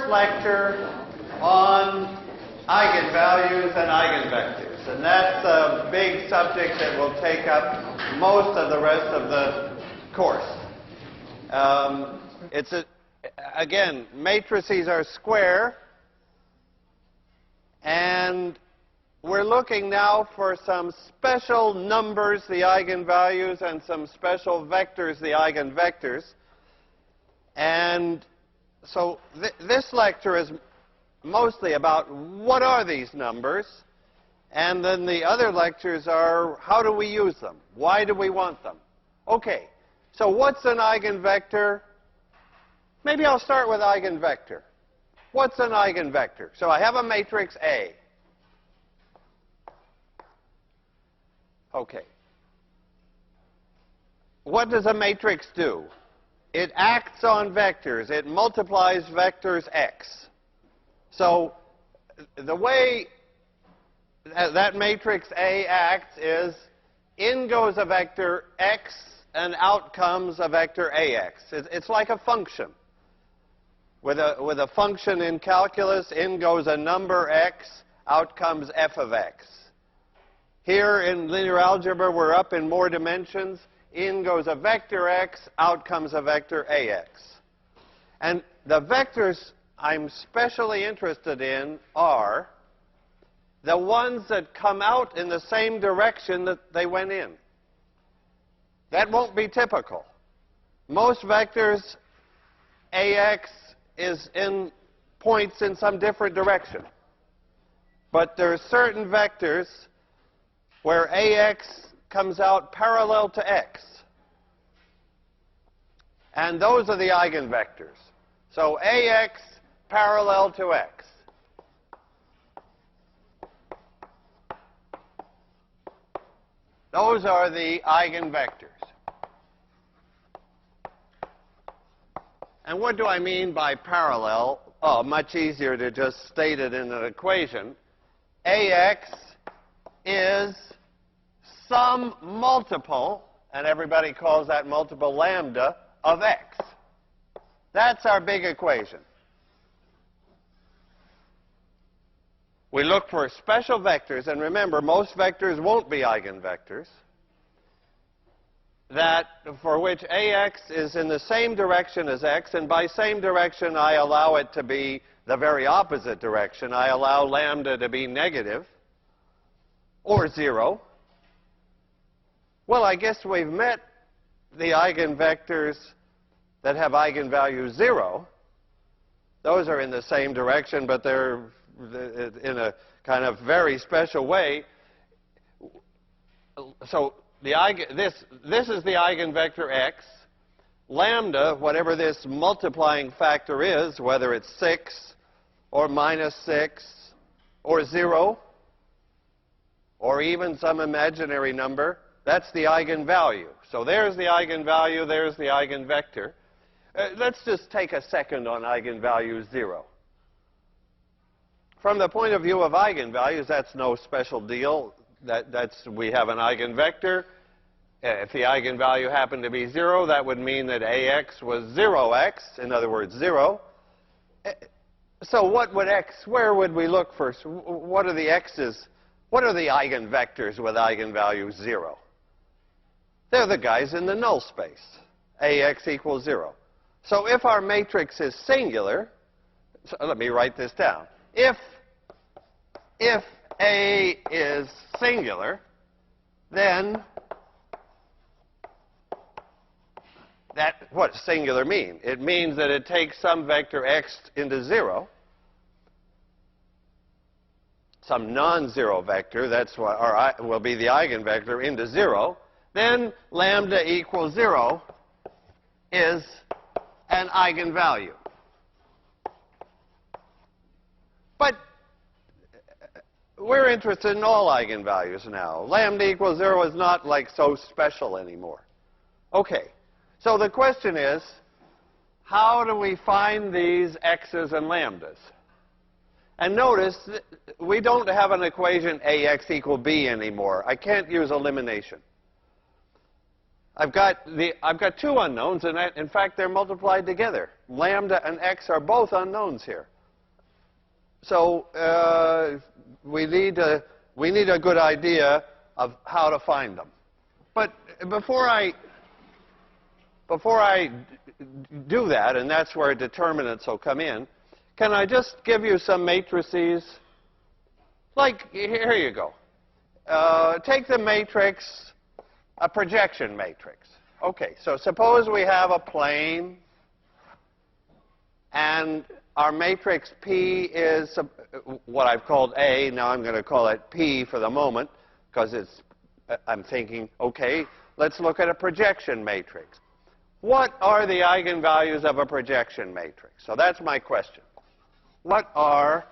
lecture on eigenvalues and eigenvectors. And that's a big subject that will take up most of the rest of the course. Again, matrices are square, and we're looking now for some special numbers, the eigenvalues, and some special vectors, the eigenvectors. And so this lecture is mostly about what are these numbers, and then the other lectures are how do we use them? Why do we want them? Okay, so what's an eigenvector? Maybe I'll start with eigenvector. What's an eigenvector? So I have a matrix A. Okay. What does a matrix do? It acts on vectors. It multiplies vectors x. So the way that matrix A acts is in goes a vector x and out comes a vector ax. It's like a function. With a function in calculus, in goes a number x, out comes f of x. Here in linear algebra, we're up in more dimensions. In goes a vector x, out comes a vector ax. And the vectors I'm specially interested in are the ones that come out in the same direction that they went in. That won't be typical. Most vectors, ax is in points in some different direction. But there are certain vectors where ax comes out parallel to x. And those are the eigenvectors. So ax parallel to x. Those are the eigenvectors. And what do I mean by parallel? Oh, much easier to just state it in an equation. Ax is some multiple, and everybody calls that multiple lambda, of x. That's our big equation. We look for special vectors, and remember, most vectors won't be eigenvectors, that for which ax is in the same direction as x, and by same direction I allow it to be the very opposite direction. I allow lambda to be negative or 0. Well, I guess we've met the eigenvectors that have eigenvalue 0. Those are in the same direction, but they're in a kind of very special way. So this is the eigenvector x. Lambda, whatever this multiplying factor is, whether it's 6 or minus 6 or 0 or even some imaginary number, that's the eigenvalue. So there's the eigenvalue, there's the eigenvector. Let's just take a second on eigenvalue 0. From the point of view of eigenvalues, that's no special deal. We have an eigenvector. If the eigenvalue happened to be 0, that would mean that ax was 0x, in other words, 0. So what would where would we look first? What are the x's? What are the eigenvectors with eigenvalue 0? They're the guys in the null space. Ax equals 0. So if our matrix is singular, so let me write this down. If A is singular, then what does singular mean? It means that it takes some vector x into 0, some non-zero vector, that's what will be the eigenvector, into 0. Then lambda equals 0 is an eigenvalue. But we're interested in all eigenvalues now. Lambda equals 0 is not like so special anymore. Okay, so the question is, how do we find these x's and lambdas? And notice, we don't have an equation ax equal b anymore. I can't use elimination. I've got two unknowns, and in fact, they're multiplied together. Lambda and x are both unknowns here. we need a good idea of how to find them. But before I do that, and that's where determinants will come in, can I just give you some matrices? Like, here you go. Take the matrix, a projection matrix. Okay, so suppose we have a plane, and our matrix P is what I've called A. Now I'm going to call it P for the moment, because I'm thinking, okay, let's look at a projection matrix. What are the eigenvalues of a projection matrix? So that's my question. What are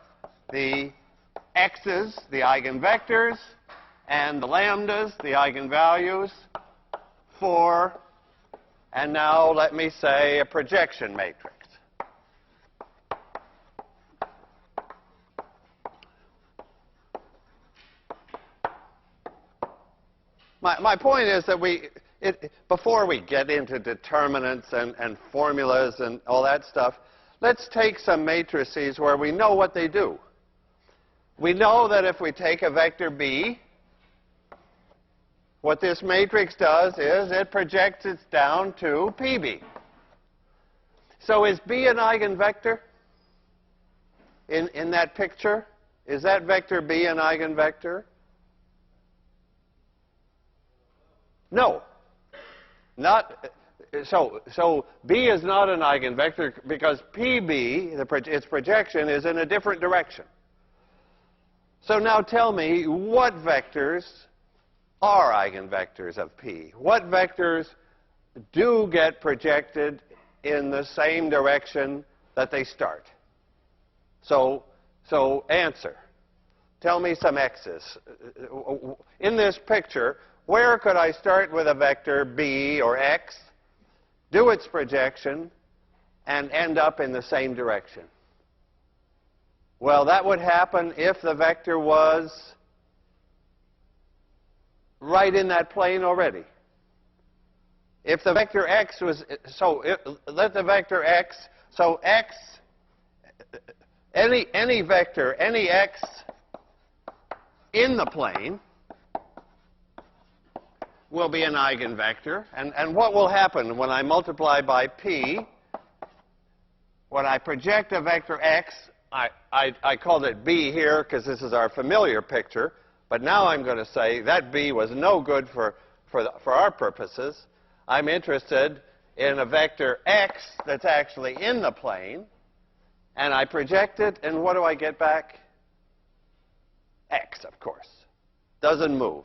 the x's, the eigenvectors, and the lambdas, the eigenvalues, for, and now let me say, a projection matrix? My point is that before we get into determinants and formulas and all that stuff, let's take some matrices where we know what they do. We know that if we take a vector B, what this matrix does is it projects it down to PB. So is B an eigenvector in that picture? Is that vector B an eigenvector? No. Not, so B is not an eigenvector because PB, its projection, is in a different direction. So now tell me, what vectors are eigenvectors of P? What vectors do get projected in the same direction that they start? So answer. Tell me some x's. In this picture, where could I start with a vector B or x, do its projection, and end up in the same direction? Well, that would happen if the vector was right in that plane already. If the vector x was, let the vector x, so x, any vector, any x in the plane will be an eigenvector. And what will happen when I multiply by P, when I project a vector x, I called it B here because this is our familiar picture, but now I'm going to say that B was no good for our purposes. I'm interested in a vector x that's actually in the plane, and I project it, and what do I get back? X, of course. Doesn't move.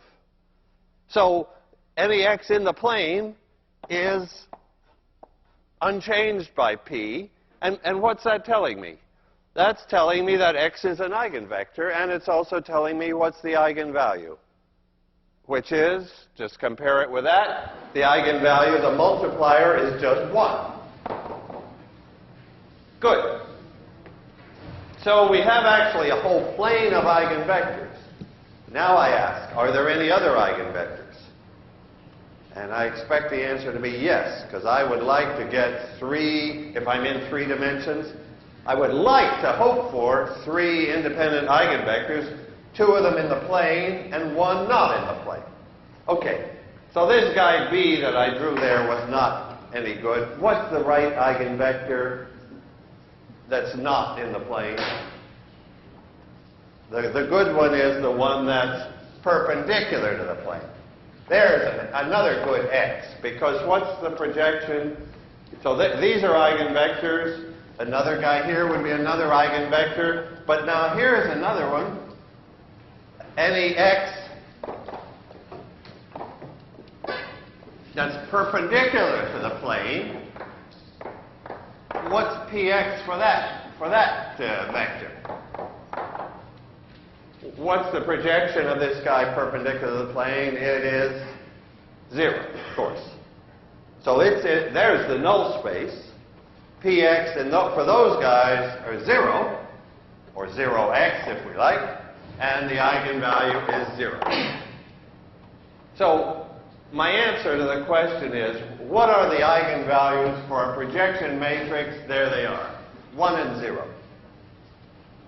So any x in the plane is unchanged by P. And what's that telling me? That's telling me that x is an eigenvector, and it's also telling me what's the eigenvalue, which is, just compare it with that, the eigenvalue, the multiplier, is just 1. Good. So we have actually a whole plane of eigenvectors. Now I ask, are there any other eigenvectors? And I expect the answer to be yes, because I would like to get 3, if I'm in 3 dimensions, I would like to hope for 3 independent eigenvectors, 2 of them in the plane and 1 not in the plane. Okay, so this guy B that I drew there was not any good. What's the right eigenvector that's not in the plane? The good one is the one that's perpendicular to the plane. There's another good x, because what's the projection? So these are eigenvectors. Another guy here would be another eigenvector. But now here's another one. Any x that's perpendicular to the plane. What's px for that vector? What's the projection of this guy perpendicular to the plane? It is 0, of course. So there's the null space. Px and for those guys are 0, or 0x if we like, and the eigenvalue is 0. So my answer to the question is, what are the eigenvalues for a projection matrix? There they are, 1 and 0.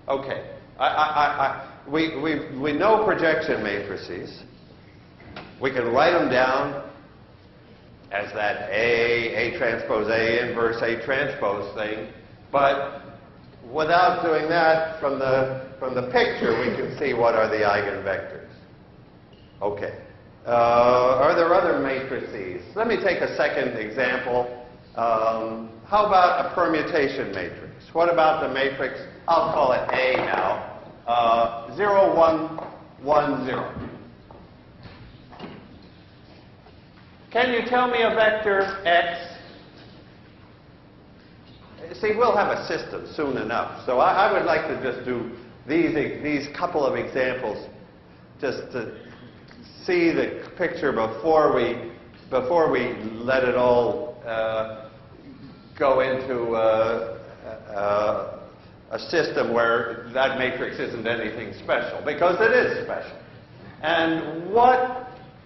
Okay. We know projection matrices. We can write them down as that A transpose A inverse A transpose thing. But without doing that, from the picture, we can see what are the eigenvectors. Okay. Are there other matrices? Let me take a second example. How about a permutation matrix? What about the matrix, I'll call it A now, 0, 1, 1, 0. Can you tell me a vector x? See, we'll have a system soon enough. So I would like to just do these couple of examples just to see the picture before we let it all go into a system where that matrix isn't anything special, because it is special. And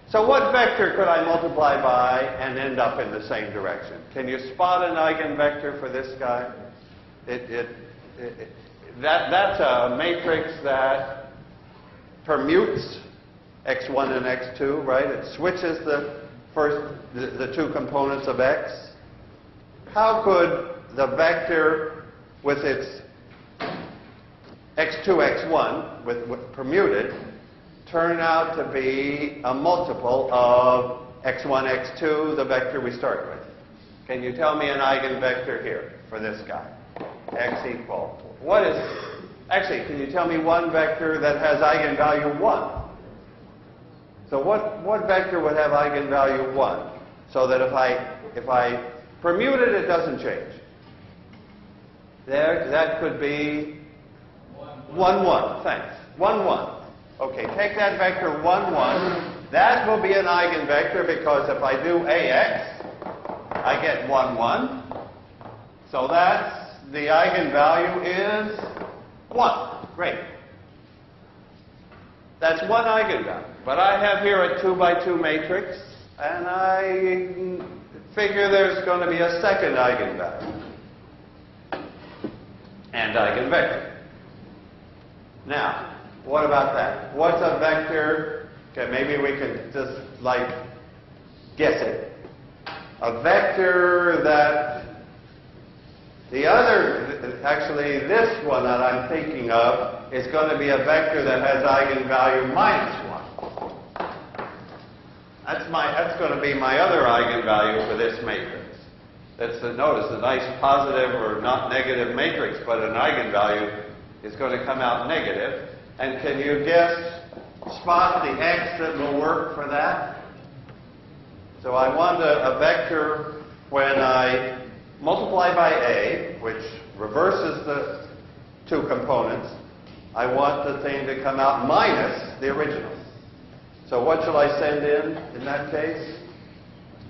so what vector could I multiply by and end up in the same direction? Can you spot an eigenvector for this guy? That's a matrix that permutes x1 and x2, right? It switches the two components of x. How could the vector with its x2, x1, with permuted, turn out to be a multiple of x1, x2, the vector we start with? Can you tell me an eigenvector here for this guy? X equal. Actually, can you tell me one vector that has eigenvalue 1? So what vector would have eigenvalue 1? So that if I permute it, it doesn't change. That could be 1, 1. Thanks. 1, 1. Okay, take that vector 1, 1. That will be an eigenvector because if I do AX, I get 1, 1. So the eigenvalue is 1. Great. That's one eigenvalue. But I have here a 2 by 2 matrix, and I figure there's going to be a second eigenvalue and eigenvector. Now, what about that? What's a vector? Okay, maybe we can just guess it. A vector that actually this one that I'm thinking of is going to be a vector that has eigenvalue -1. That's going to be my other eigenvalue for this matrix. Notice a nice positive or not negative matrix, but an eigenvalue is going to come out negative. And can you spot the x that will work for that? So I want a vector when I multiply by A, which reverses the two components. I want the thing to come out minus the original. So what shall I send in that case?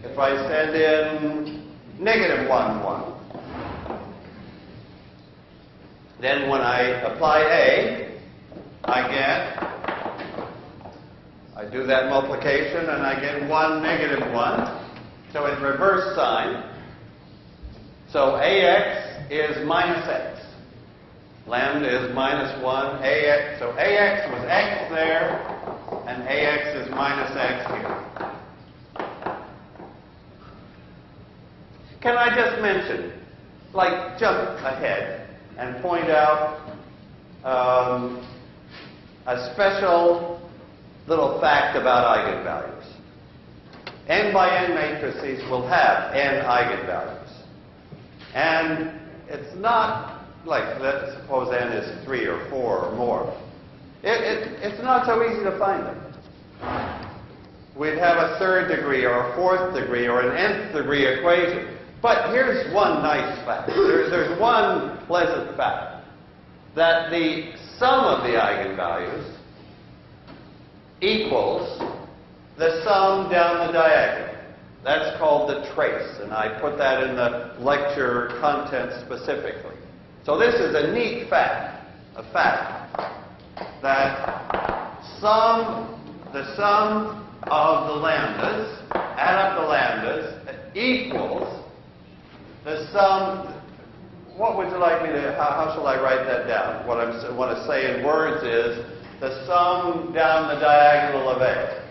If I send in -1, 1, then when I apply A, I do that multiplication and I get 1, -1. So in reverse sign. So AX is -x. Lambda is -1. AX. So AX was x there, and AX is -x here. Can I just mention, jump ahead and point out a special little fact about eigenvalues. N by n matrices will have n eigenvalues. And it's not let's suppose n is 3 or 4 or more. It's not so easy to find them. We'd have a 3rd degree or a 4th degree or an nth degree equation. But here's one nice fact. There's one pleasant fact. That the sum of the eigenvalues equals the sum down the diagonal. That's called the trace, and I put that in the lecture content specifically. So this is a neat fact, that the sum of the lambdas, add up the lambdas, equals the sum. what would you like me to, how shall I write that down? What I want to say in words is the sum down the diagonal of A.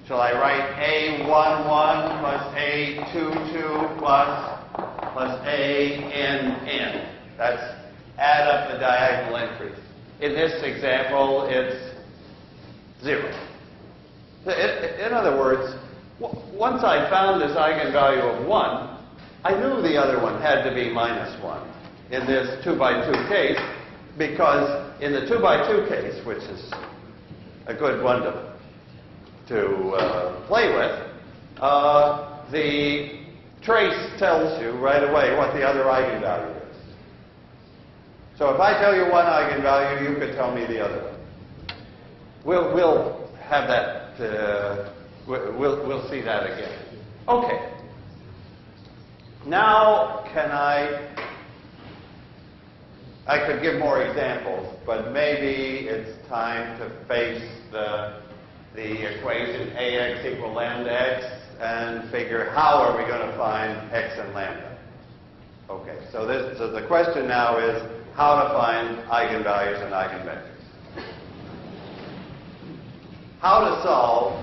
Shall I write A11 plus A22 plus ANN? That's add up the diagonal entries. In this example, it's 0. In other words, once I found this eigenvalue of 1, I knew the other one had to be minus 1 in this 2 by 2 case, because in the 2 by 2 case, which is a good one to play with, the trace tells you right away what the other eigenvalue is. So if I tell you one eigenvalue, you could tell me the other one. We'll have that. We'll see that again. Okay. Now, I could give more examples, but maybe it's time to face the equation AX equal lambda x and figure how are we going to find x and lambda. Okay, so the question now is how to find eigenvalues and eigenvectors. How to solve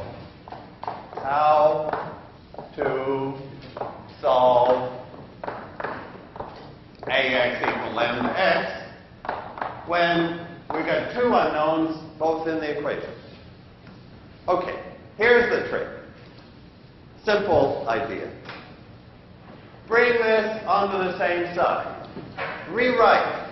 AX equal lambda x when we've got two unknowns both in the equation. Okay, here's the trick. Simple idea. Bring this onto the same side. Rewrite.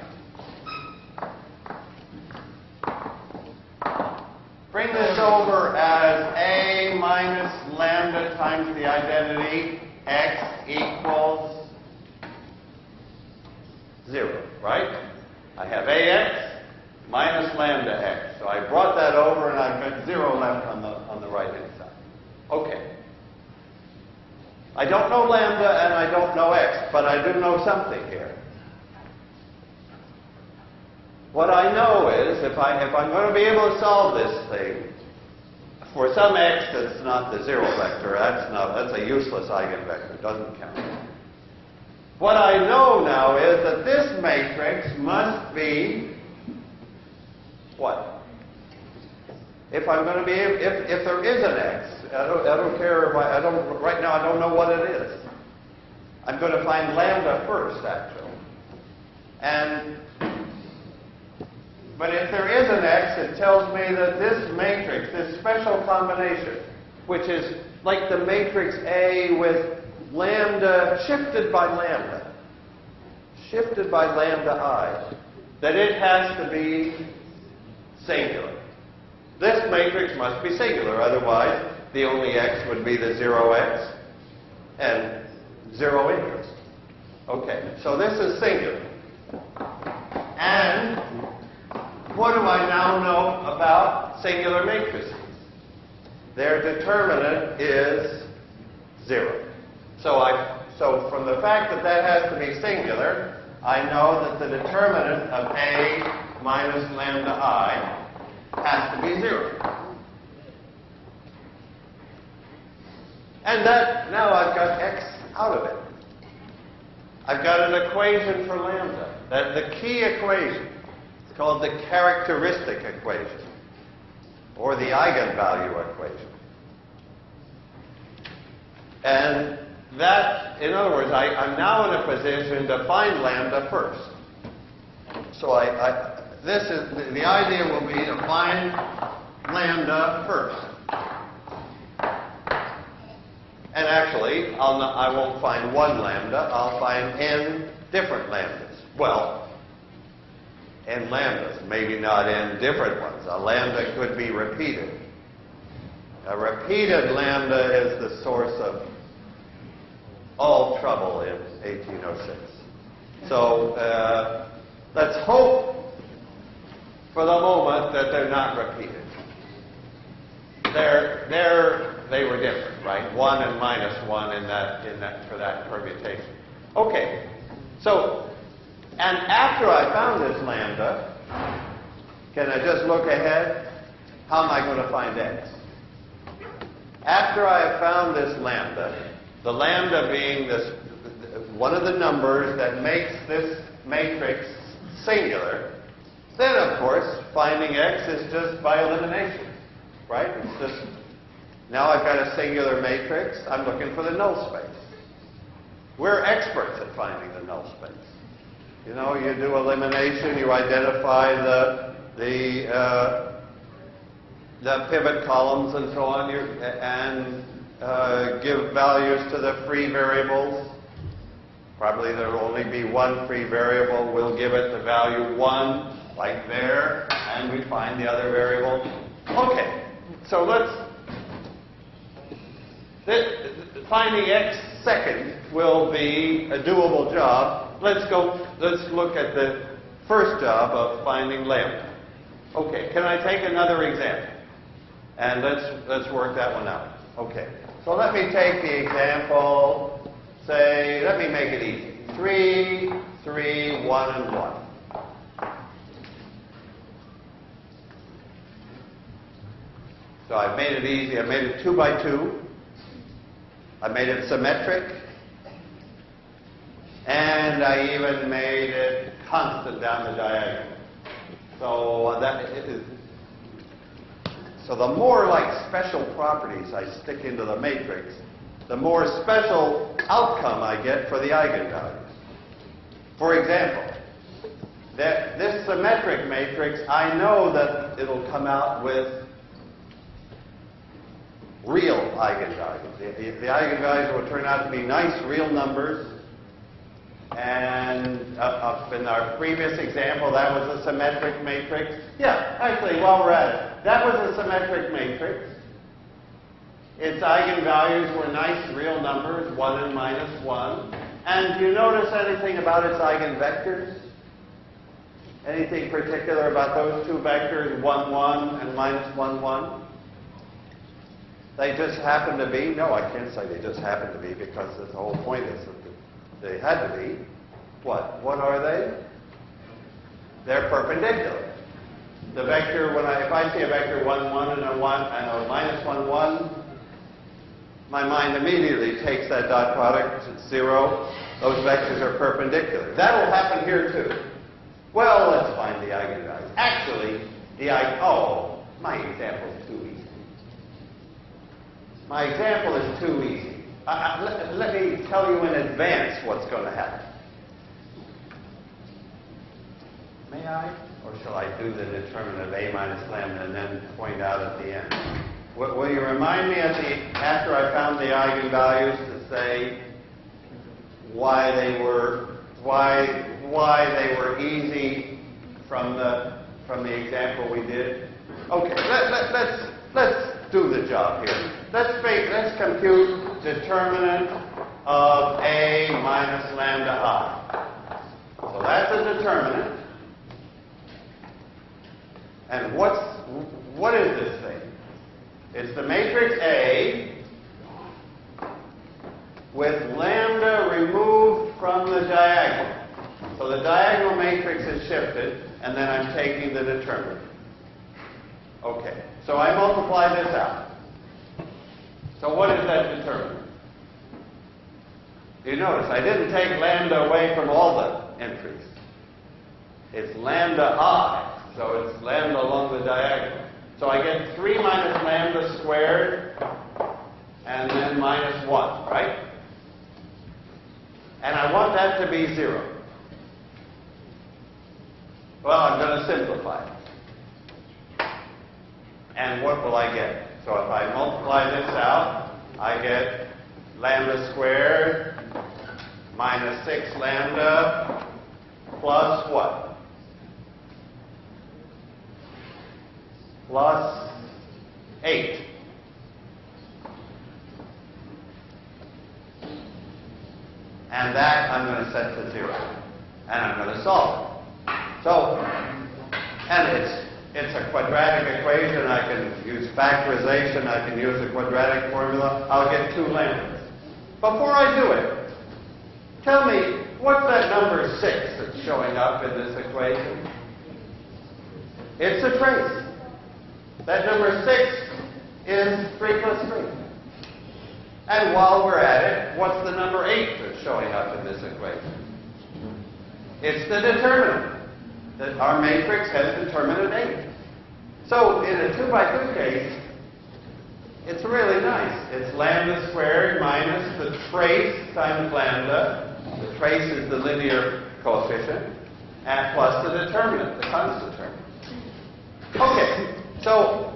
Bring this over as A minus lambda times the identity x equals 0, right? I have AX minus lambda x. So I brought that over and I've got 0 left on the right-hand side. Okay. I don't know lambda and I don't know x, but I do know something here. What I know is if I'm going to be able to solve this thing for some x that's not the 0 vector, that's a useless eigenvector, doesn't count. What I know now is that this matrix must be what? If I'm going to be if there is an x, I don't care if right now I don't know what it is. I'm going to find lambda first, actually. But if there is an x, it tells me that this matrix, this special combination, which is like the matrix A with lambda shifted by lambda I, that it has to be singular. This matrix must be singular, otherwise the only x would be the 0x and 0 interest. Okay, so this is singular. And what do I now know about singular matrices? Their determinant is 0. So from the fact that that has to be singular, I know that the determinant of A minus lambda I has to be 0. And that, now I've got x out of it. I've got an equation for lambda. That's the key equation. It's called the characteristic equation, or the eigenvalue equation. And that, in other words, I'm now in a position to find lambda first. So the idea will be to find lambda first. And actually, I won't find one lambda. I'll find n different lambdas. Well, n lambdas, maybe not n different ones. A lambda could be repeated. A repeated lambda is the source of all trouble in 1806. So let's hope for the moment that they're not repeated. They were different, right? 1 and minus 1 in that for that permutation. Okay. So, and after I found this lambda, can I just look ahead? How am I going to find x? After I have found this lambda, the lambda being this one of the numbers that makes this matrix singular, then of course finding x is just by elimination, right? It's just, now I've got a singular matrix, I'm looking for the null space. We're experts at finding the null space. You know, you do elimination, you identify the pivot columns and so on, and give values to the free variables. Probably there will only be one free variable. We'll give it the value 1, like there, and we find the other variable. Okay, so finding x second will be a doable job. Let's look at the first job of finding lambda. Okay, can I take another example? And let's work that one out. Okay, so let me take the example, say, let me make it easy. 3, 3, 1, and 1. So I've made it easy. I made it 2 by 2. I made it symmetric. And I even made it constant down the diagonal. So the more like special properties I stick into the matrix, the more special outcome I get for the eigenvalues. For example, this symmetric matrix, I know that it'll come out with real eigenvalues. The eigenvalues will turn out to be nice real numbers. And in our previous example, that was a symmetric matrix. Yeah, actually, while we're at it, that was a symmetric matrix. Its eigenvalues were nice real numbers, 1 and minus 1. And do you notice anything about its eigenvectors? Anything particular about those two vectors, 1, 1 and minus 1, 1? They just happen to be? No, I can't say they just happen to be, because the whole point is that they had to be. What? What are they? They're perpendicular. The vector, if I see a vector 1, 1 and a 1 and a minus 1, 1, my mind immediately takes that dot product to 0. Those vectors are perpendicular. That will happen here too. Well, let's find the eigenvalues. Actually, my example is too easy. My example is too easy. Let me tell you in advance what's going to happen. May I? Or shall I do the determinant of A minus lambda and then point out at the end? Will you remind me after I found the eigenvalues to say why they were easy from the example we did? Okay, let's do the job here. Let's compute determinant of A minus lambda I. So that's a determinant. And what is this thing? It's the matrix A with lambda removed from the diagonal. So the diagonal matrix is shifted, and then I'm taking the determinant. Okay, so I multiply this out. So what is that determinant? You notice I didn't take lambda away from all the entries. It's lambda I, so it's lambda along the diagonal. So I get 3 minus lambda squared, and then minus 1, right? And I want that to be 0. Well, I'm going to simplify it. And what will I get? So if I multiply this out, I get lambda squared minus 6 lambda plus what? Plus 8. And that I'm going to set to 0. And I'm going to solve it. So, and it's a quadratic equation. I can use factorization. I can use a quadratic formula. I'll get 2 lambdas. Before I do it, tell me, what's that number 6 that's showing up in this equation? It's a trace. That number 6 is 3 plus 3. And while we're at it, what's the number 8 that's showing up in this equation? It's the determinant. That our matrix has determinant 8. So in a 2 by 2 case, it's really nice. It's lambda squared minus the trace times lambda. The trace is the linear coefficient, and plus the determinant, the constant term. Okay, so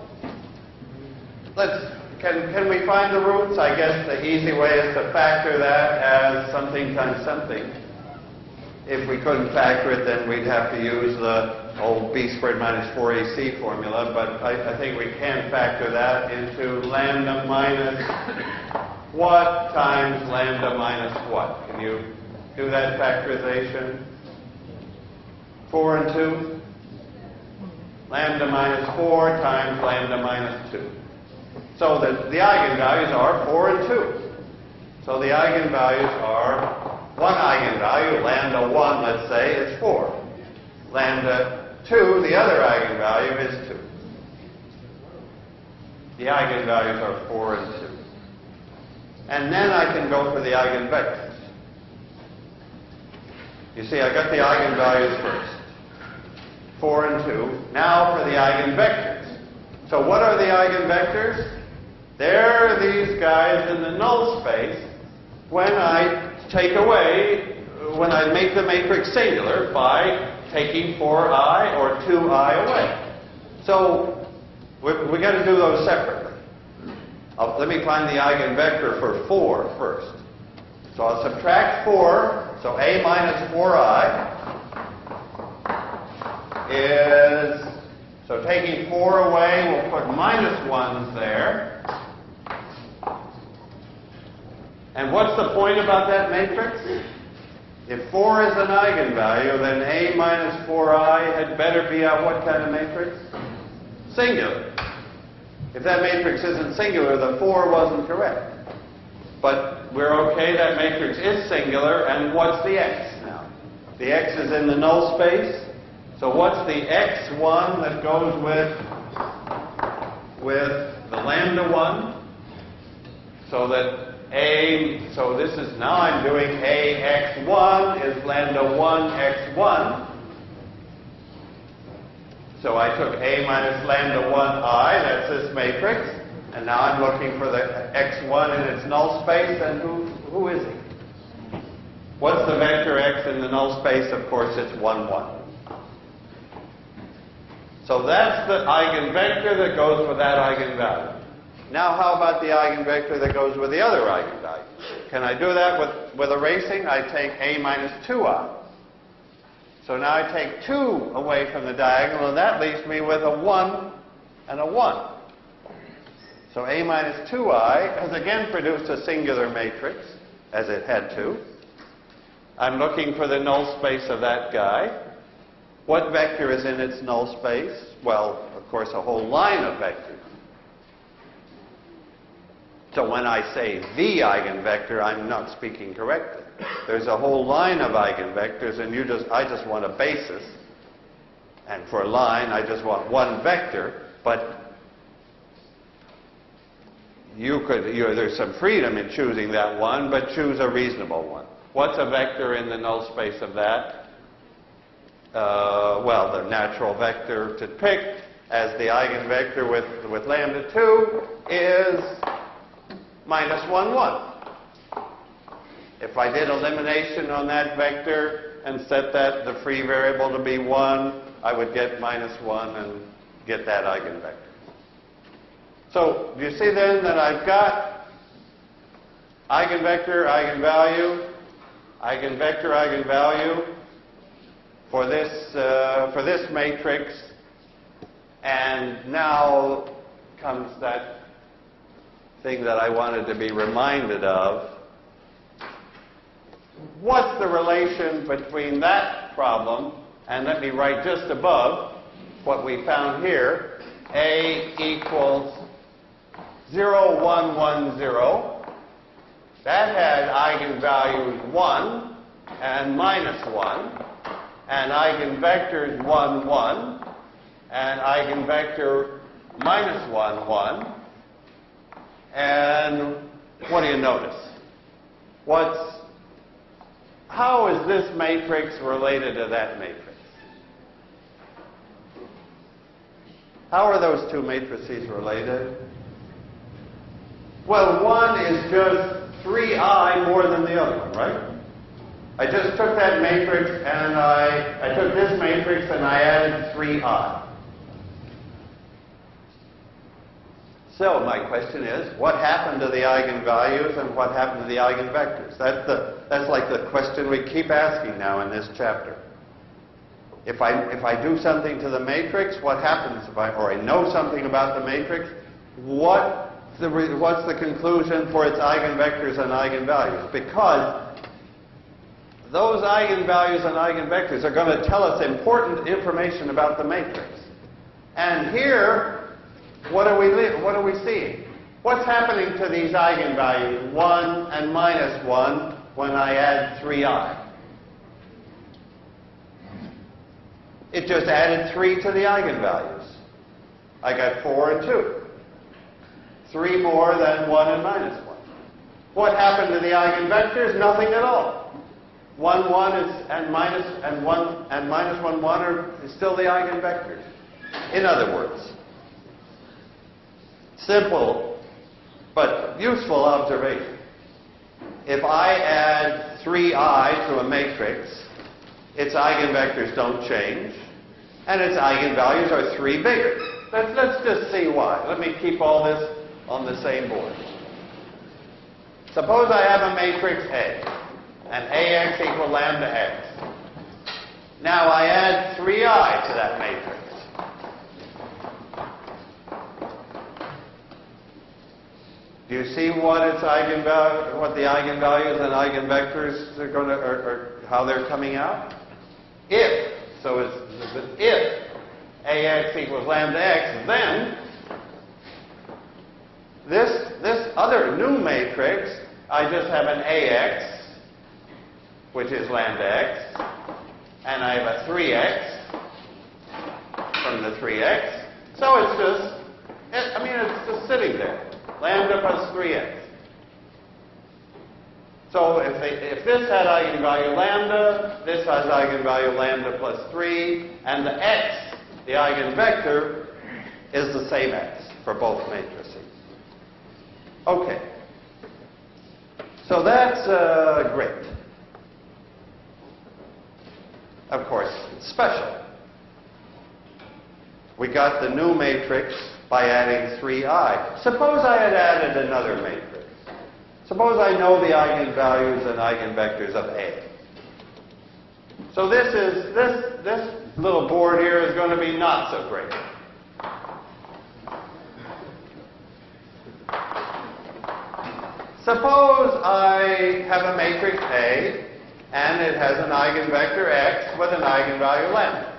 can we find the roots? I guess the easy way is to factor that as something times something. If we couldn't factor it, then we'd have to use the old b squared minus 4ac formula, but I think we can factor that into lambda minus what times lambda minus what? Can you do that factorization? 4 and 2? Lambda minus 4 times lambda minus 2. So the eigenvalues are 4 and 2. So the eigenvalues are one eigenvalue, lambda 1, let's say, is 4. Lambda 2, the other eigenvalue, is 2. The eigenvalues are 4 and 2. And then I can go for the eigenvectors. You see, I got the eigenvalues first. 4 and 2. Now for the eigenvectors. So what are the eigenvectors? They're these guys in the null space when I when I make the matrix singular by taking 4i or 2i away. So we got to do those separately. Let me find the eigenvector for 4 first. So I'll subtract 4. So a minus 4i is, so taking 4 away, we'll put minus 1s there. And what's the point about that matrix? If 4 is an eigenvalue, then a minus 4i had better be a what kind of matrix? Singular. If that matrix isn't singular, the 4 wasn't correct. But we're okay, that matrix is singular, and what's the x now? The x is in the null space. So what's the x1 that goes with the lambda 1? So that so this is, now I'm doing ax1 is lambda 1 x1. So I took a minus lambda 1i, that's this matrix, and now I'm looking for the x1 in its null space, and who is he? What's the vector x in the null space? Of course, it's 1, 1. So that's the eigenvector that goes with that eigenvalue. Now how about the eigenvector that goes with the other eigenvalue? Can I do that with erasing? I take a minus 2i. So now I take 2 away from the diagonal, and that leaves me with a 1 and a 1. So a minus 2i has again produced a singular matrix, as it had to. I'm looking for the null space of that guy. What vector is in its null space? Well, of course, a whole line of vectors. So when I say the eigenvector, I'm not speaking correctly. There's a whole line of eigenvectors, and I just want a basis. And for a line, I just want one vector. But there's some freedom in choosing that one, but choose a reasonable one. What's a vector in the null space of that? Well, the natural vector to pick as the eigenvector with lambda 2 is minus 1, 1. If I did elimination on that vector and set the free variable to be 1, I would get minus 1 and get that eigenvector. So do you see then that I've got eigenvector, eigenvalue, eigenvector, eigenvalue for this matrix, and now comes that thing that I wanted to be reminded of. What's the relation between that problem, and let me write just above what we found here, A equals 0, 1, 1, 0. That had eigenvalues 1 and minus 1, and eigenvectors 1, 1, and eigenvector minus 1, 1. And what do you notice? How is this matrix related to that matrix? How are those two matrices related? Well, one is just 3i more than the other one, right? I just took that matrix and I took this matrix and I added 3i. So my question is, what happened to the eigenvalues and what happened to the eigenvectors? That's like the question we keep asking now in this chapter. If I do something to the matrix, what happens or I know something about the matrix, what's the conclusion for its eigenvectors and eigenvalues? Because those eigenvalues and eigenvectors are going to tell us important information about the matrix. And here, what are we seeing? What's happening to these eigenvalues, 1 and minus 1, when I add 3i? It just added 3 to the eigenvalues. I got 4 and 2. 3 more than 1 and minus 1. What happened to the eigenvectors? Nothing at all. 1, 1 and minus 1 are still the eigenvectors. In other words, simple but useful observation. If I add 3i to a matrix, its eigenvectors don't change, and its eigenvalues are 3 bigger. Let's just see why. Let me keep all this on the same board. Suppose I have a matrix A, and AX equals lambda x. Now I add 3i to that matrix. Do you see what the eigenvalues and eigenvectors are going to, or how they're coming out? If AX equals lambda x, then this other new matrix, I just have an AX, which is lambda x, and I have a 3x from the 3x. So it's just sitting there. Lambda plus 3x. So if this had eigenvalue lambda, this has eigenvalue lambda plus 3, and the x, the eigenvector, is the same x for both matrices. Okay. So that's great. Of course, it's special. We got the new matrix by adding 3i. Suppose I had added another matrix. Suppose I know the eigenvalues and eigenvectors of A. So this little board here is going to be not so great. Suppose I have a matrix A, and it has an eigenvector x with an eigenvalue lambda.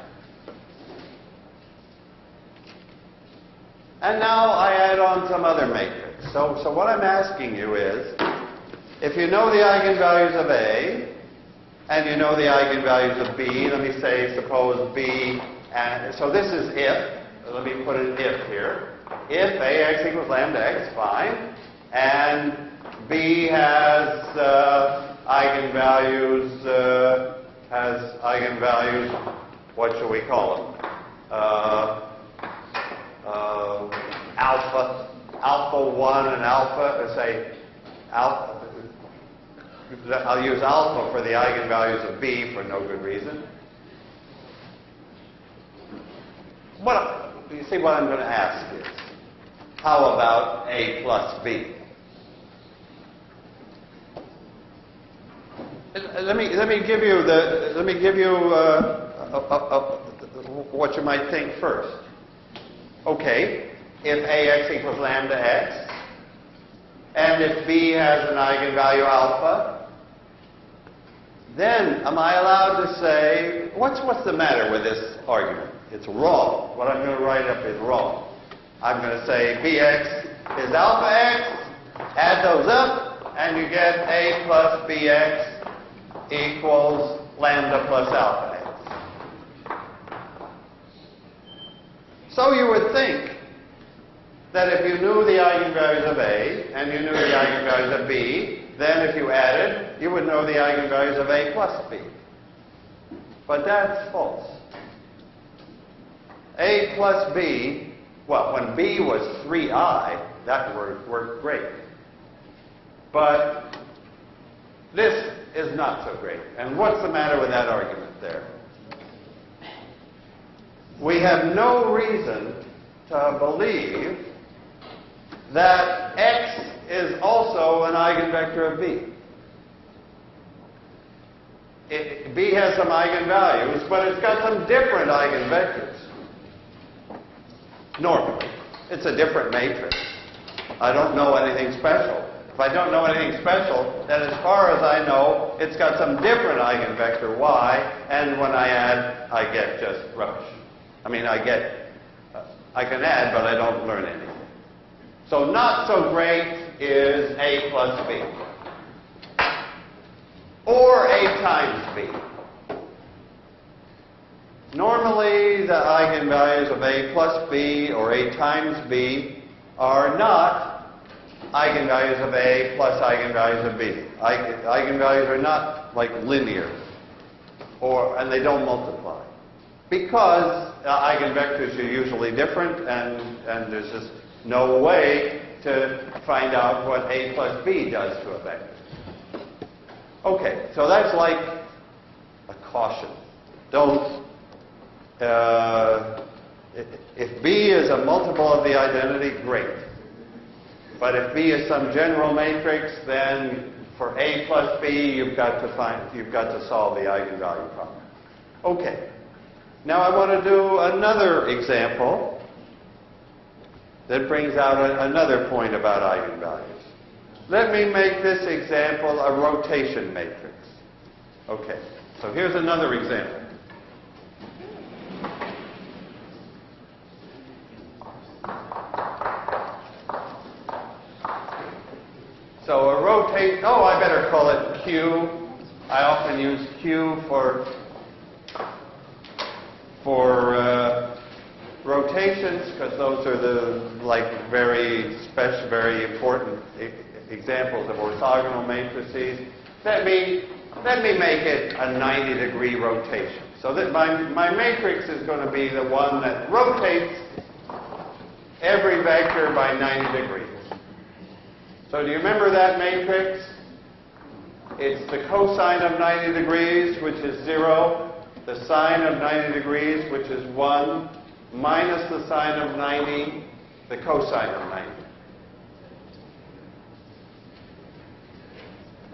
And now I add on some other matrix. So what I'm asking you is, if you know the eigenvalues of A, and you know the eigenvalues of B, let me say, suppose B, and so this is if, let me put an if here. If AX equals lambda x, fine, and B has eigenvalues, what shall we call them? Alpha 1 and alpha, say alpha. I'll use alpha for the eigenvalues of B for no good reason. You see what I'm going to ask is, how about A plus B? Let me give you what you might think first. Okay, if AX equals lambda x, and if B has an eigenvalue alpha, then am I allowed to say, what's the matter with this argument? It's wrong. What I'm going to write up is wrong. I'm going to say Bx is alpha x, add those up, and you get A plus Bx equals lambda plus alpha x. So you would think that if you knew the eigenvalues of A and you knew the eigenvalues of B, then if you added, you would know the eigenvalues of A plus B. But that's false. A plus B, well, when B was 3i, that worked great. But this is not so great. And what's the matter with that argument there? We have no reason to believe that X is also an eigenvector of B. B has some eigenvalues, but it's got some different eigenvectors. Normally. It's a different matrix. I don't know anything special. If I don't know anything special, then as far as I know, it's got some different eigenvector Y, and when I add, I get just rubbish. I mean, I can add, but I don't learn anything. So not so great is A plus B. Or A times B. Normally, the eigenvalues of A plus B or A times B are not eigenvalues of A plus eigenvalues of B. Eigenvalues are not like linear, and they don't multiply. Because eigenvectors are usually different, and there's just no way to find out what A plus B does to a vector. Okay, so that's like a caution. Don't, if B is a multiple of the identity, great. But if B is some general matrix, then for A plus B, you've got to solve the eigenvalue problem. Okay. Now I want to do another example that brings out another point about eigenvalues. Let me make this example a rotation matrix. Okay, so here's another example. So a rotate, I better call it Q. I often use Q for rotations, because those are the very special, very important examples of orthogonal matrices. Let me make it a 90-degree rotation. So that my matrix is going to be the one that rotates every vector by 90 degrees. So do you remember that matrix? It's the cosine of 90 degrees, which is 0, the sine of 90 degrees, which is 1, minus the sine of 90, the cosine of 90.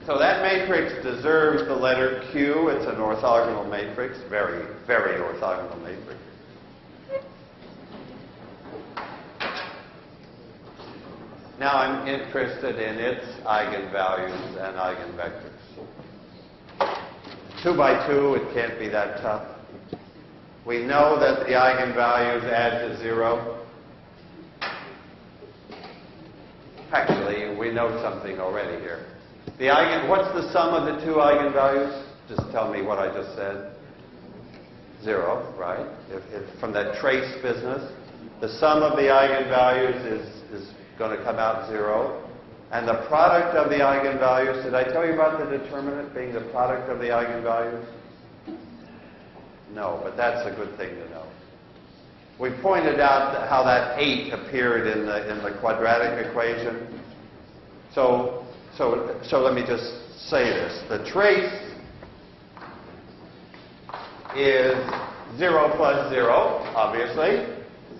So that matrix deserves the letter Q. It's an orthogonal matrix, very, very orthogonal matrix. Now I'm interested in its eigenvalues and eigenvectors. 2 by 2, it can't be that tough. We know that the eigenvalues add to 0. Actually, we know something already here. What's the sum of the two eigenvalues? Just tell me what I just said. 0, right? If from that trace business, the sum of the eigenvalues is going to come out 0. And the product of the eigenvalues, did I tell you about the determinant being the product of the eigenvalues? No, but that's a good thing to know. We pointed out how that 8 appeared in the quadratic equation. So let me just say this. The trace is 0 plus 0, obviously.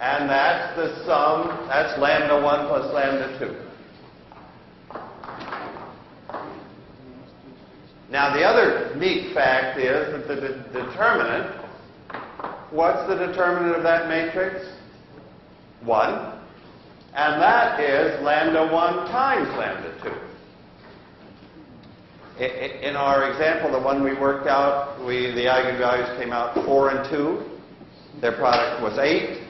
And that's the sum, that's lambda 1 plus lambda 2. Now the other neat fact is that the determinant, what's the determinant of that matrix? 1. And that is lambda 1 times lambda 2. In our example, the one we worked out, the eigenvalues came out 4 and 2. Their product was 8.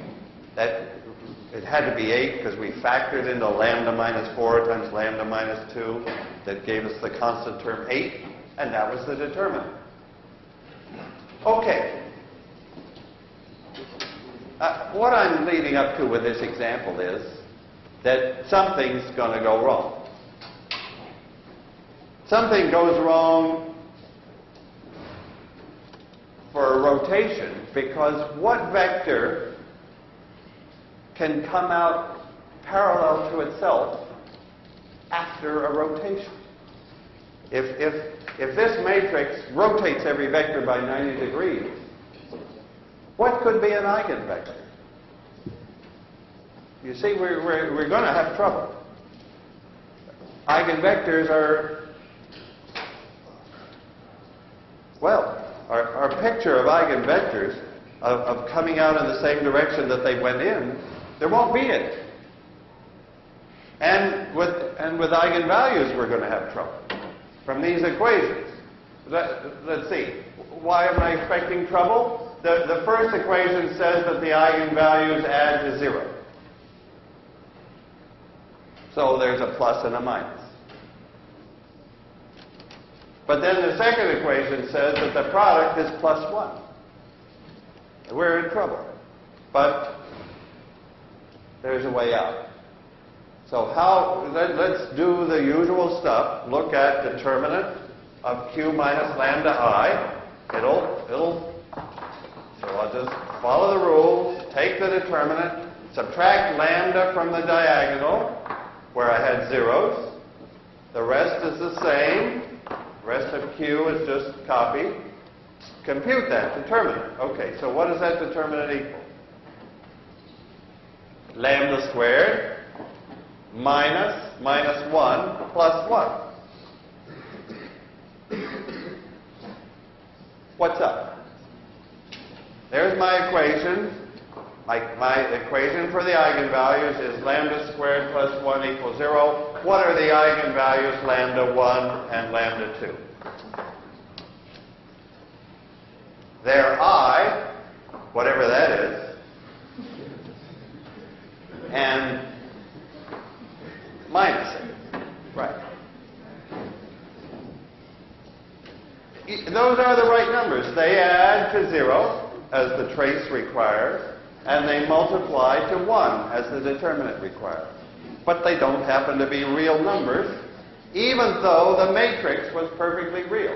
It had to be 8 because we factored into lambda minus 4 times lambda minus 2. That gave us the constant term 8, and that was the determinant. Okay. What I'm leading up to with this example is, that something's going to go wrong. Something goes wrong for a rotation because what vector can come out parallel to itself after a rotation? If this matrix rotates every vector by 90 degrees, what could be an eigenvector? You see, we're going to have trouble. Eigenvectors are, well, our picture of eigenvectors, of coming out in the same direction that they went in, there won't be any. And with eigenvalues, we're going to have trouble from these equations. Let's see. Why am I expecting trouble? The first equation says that the eigenvalues add to 0. So there's a plus and a minus. But then the second equation says that the product is plus 1. We're in trouble. But there's a way out. So let's do the usual stuff. Look at determinant of q minus lambda I. So I'll just follow the rules, take the determinant, subtract lambda from the diagonal where I had zeros. The rest is the same. The rest of q is just copied. Compute that determinant. Okay, so what does that determinant equal? Lambda squared minus 1 plus 1. What's up? There's my equation. My equation for the eigenvalues is lambda squared plus 1 equals 0. What are the eigenvalues lambda 1 and lambda 2? They're I, whatever that is, and minus it. Right. Those are the right numbers. They add to 0, as the trace requires, and they multiply to 1, as the determinant requires. But they don't happen to be real numbers, even though the matrix was perfectly real.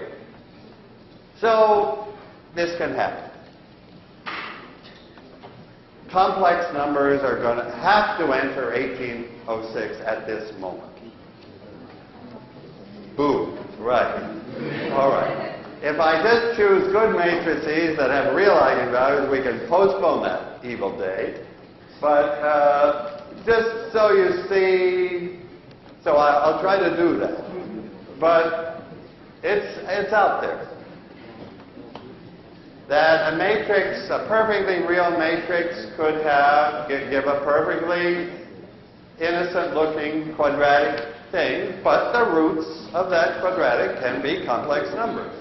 So this can happen. Complex numbers are going to have to enter 1806 at this moment. Boom. Right. All right. If I just choose good matrices that have real eigenvalues, we can postpone that evil day. But just so you see, so I'll try to do that. But it's out there. That a matrix, a perfectly real matrix, could give a perfectly innocent-looking quadratic thing, but the roots of that quadratic can be complex numbers.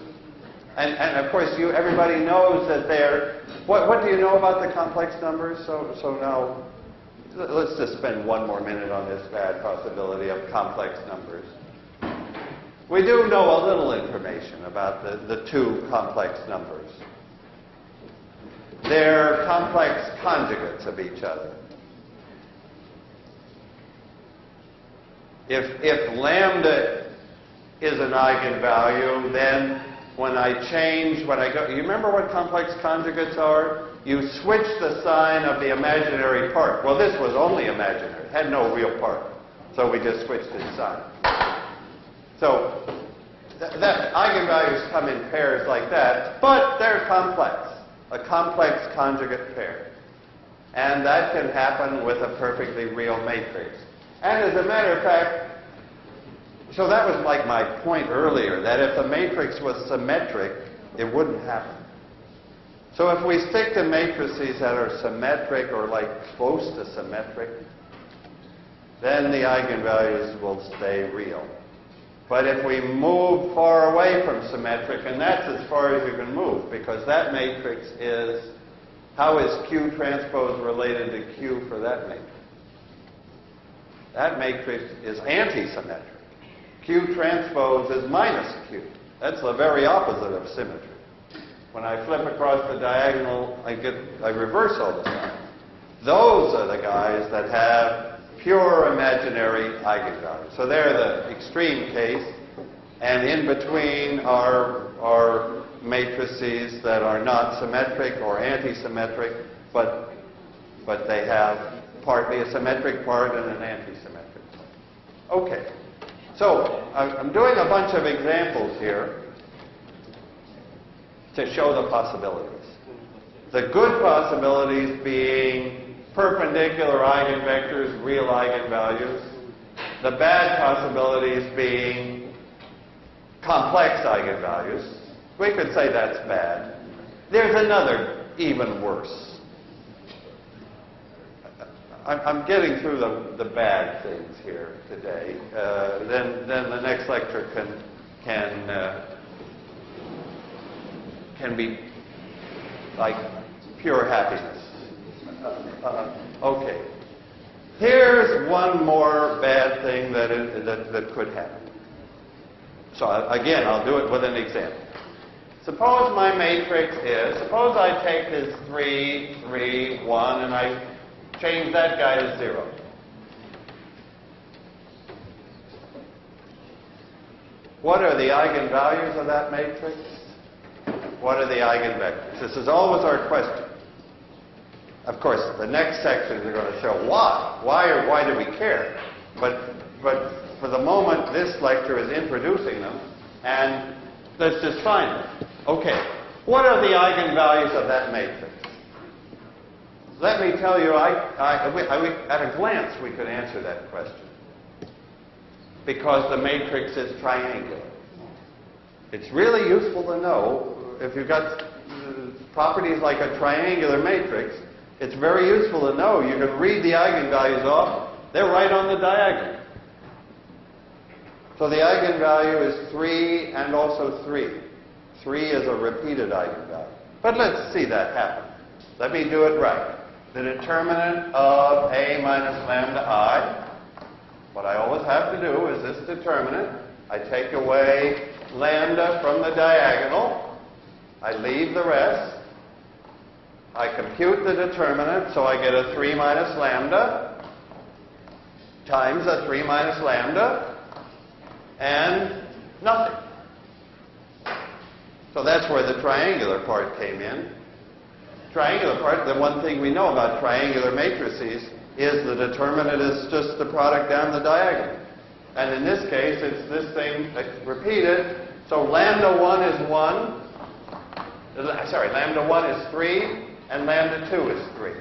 And of course, everybody knows that they're. What do you know about the complex numbers? So now, let's just spend one more minute on this bad possibility of complex numbers. We do know a little information about the two complex numbers. They're complex conjugates of each other. If lambda is an eigenvalue, then when I go, you remember what complex conjugates are? You switch the sign of the imaginary part. Well, this was only imaginary. It had no real part. So we just switched its sign. So that eigenvalues come in pairs like that, but they're complex. A complex conjugate pair. And that can happen with a perfectly real matrix. And as a matter of fact, so that was like my point earlier, that if the matrix was symmetric, it wouldn't happen. So if we stick to matrices that are symmetric or like close to symmetric, then the eigenvalues will stay real. But if we move far away from symmetric, and that's as far as you can move, because that matrix is, how is Q transpose related to Q for that matrix? That matrix is anti-symmetric. Q transpose is minus Q. That's the very opposite of symmetry. When I flip across the diagonal, I reverse all the signs. Those are the guys that have pure imaginary eigenvalues. So they're the extreme case, and in between are matrices that are not symmetric or antisymmetric, but they have partly a symmetric part and an antisymmetric part. Okay, so I'm doing a bunch of examples here to show the possibilities. The good possibilities being perpendicular eigenvectors, real eigenvalues. The bad possibilities being complex eigenvalues. We could say that's bad. There's another even worse. I'm getting through the bad things here today. Then the next lecture can be like pure happiness. Okay. Here's one more bad thing that could happen. So again, I'll do it with an example. Suppose my matrix is, suppose I take this 3, 3, 1, and I change that guy to 0. What are the eigenvalues of that matrix? What are the eigenvectors? This is always our question. Of course, the next sections are going to show why. Why do we care? But for the moment, this lecture is introducing them, and let's just find them. Okay, what are the eigenvalues of that matrix? Let me tell you, at a glance, we could answer that question. Because the matrix is triangular. It's really useful to know, if you've got properties like a triangular matrix, it's very useful to know you can read the eigenvalues off. They're right on the diagonal. So the eigenvalue is 3 and also 3. 3 is a repeated eigenvalue. But let's see that happen. Let me do it right. The determinant of A minus lambda I, what I always have to do is this determinant. I take away lambda from the diagonal. I leave the rest. I compute the determinant, so I get a 3 minus lambda times a 3 minus lambda and nothing. So that's where the triangular part came in. Triangular part, the one thing we know about triangular matrices is the determinant is just the product down the diagonal. And in this case, it's this thing repeated. So lambda 1 is 1. Sorry, lambda 1 is 3, and lambda 2 is 3.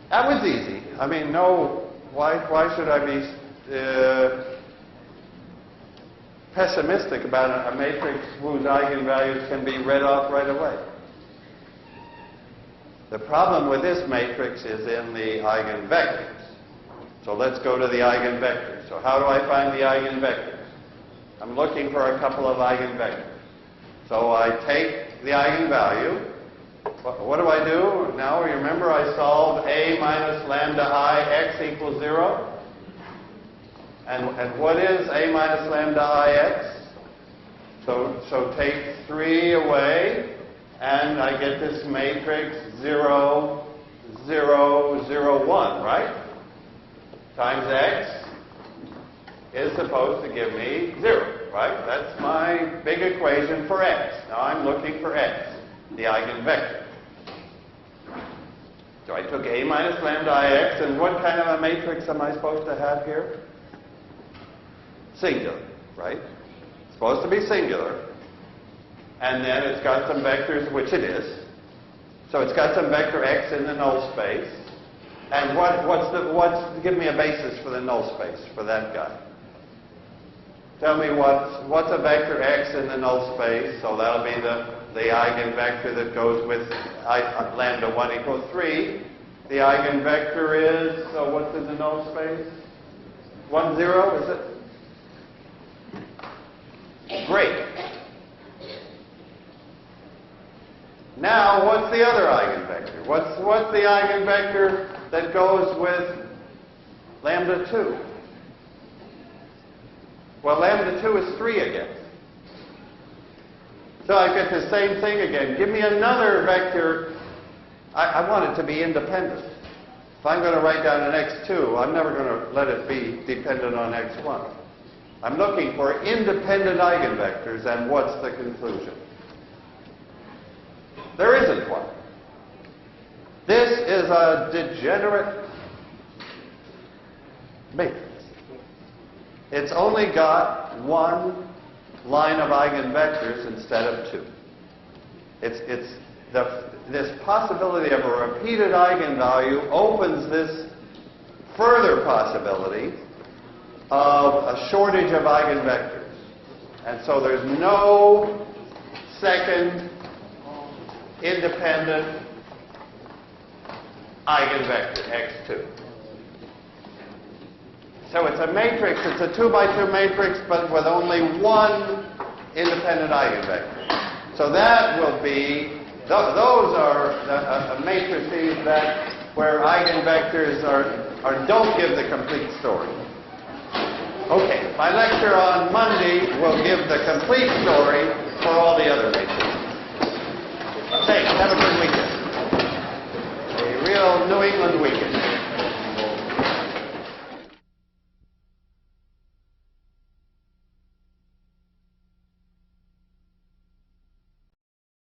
That was easy. I mean, no, why should I be pessimistic about a matrix whose eigenvalues can be read off right away? The problem with this matrix is in the eigenvectors. So let's go to the eigenvectors. So how do I find the eigenvectors? I'm looking for a couple of eigenvectors. So I take the eigenvalue. What do I do? Now remember I solved A minus lambda I x equals 0. And what is A minus lambda I x? So take 3 away, and I get this matrix 0, 0, 0, 1, right? Times x is supposed to give me 0, right? That's my big equation for x. Now I'm looking for x, the eigenvector. So I took A minus lambda I x, and what kind of a matrix am I supposed to have here? Singular, right? It's supposed to be singular. And then it's got some vectors, which it is. So it's got some vector x in the null space. And give me a basis for the null space for that guy. Tell me what's a vector x in the null space. So that'll be the eigenvector that goes with lambda 1 equals 3. The eigenvector is, so what's in the null space? 1, 0, is it? Great. Now, what's the other eigenvector? What's the eigenvector that goes with lambda 2? Well, lambda 2 is 3 again. So I get the same thing again. Give me another vector. I want it to be independent. If I'm going to write down an x2, I'm never going to let it be dependent on x1. I'm looking for independent eigenvectors, and what's the conclusion? There isn't one. This is a degenerate matrix. It's only got one line of eigenvectors instead of two. This possibility of a repeated eigenvalue opens this further possibility of a shortage of eigenvectors. And so there's no second independent eigenvector, x2. So it's a matrix, it's a 2 by 2 matrix, but with only one independent eigenvector. So that will be, those are matrices where eigenvectors don't give the complete story. Okay, my lecture on Monday will give the complete story for all the other matrices. Thanks, have a good weekend. A real New England weekend.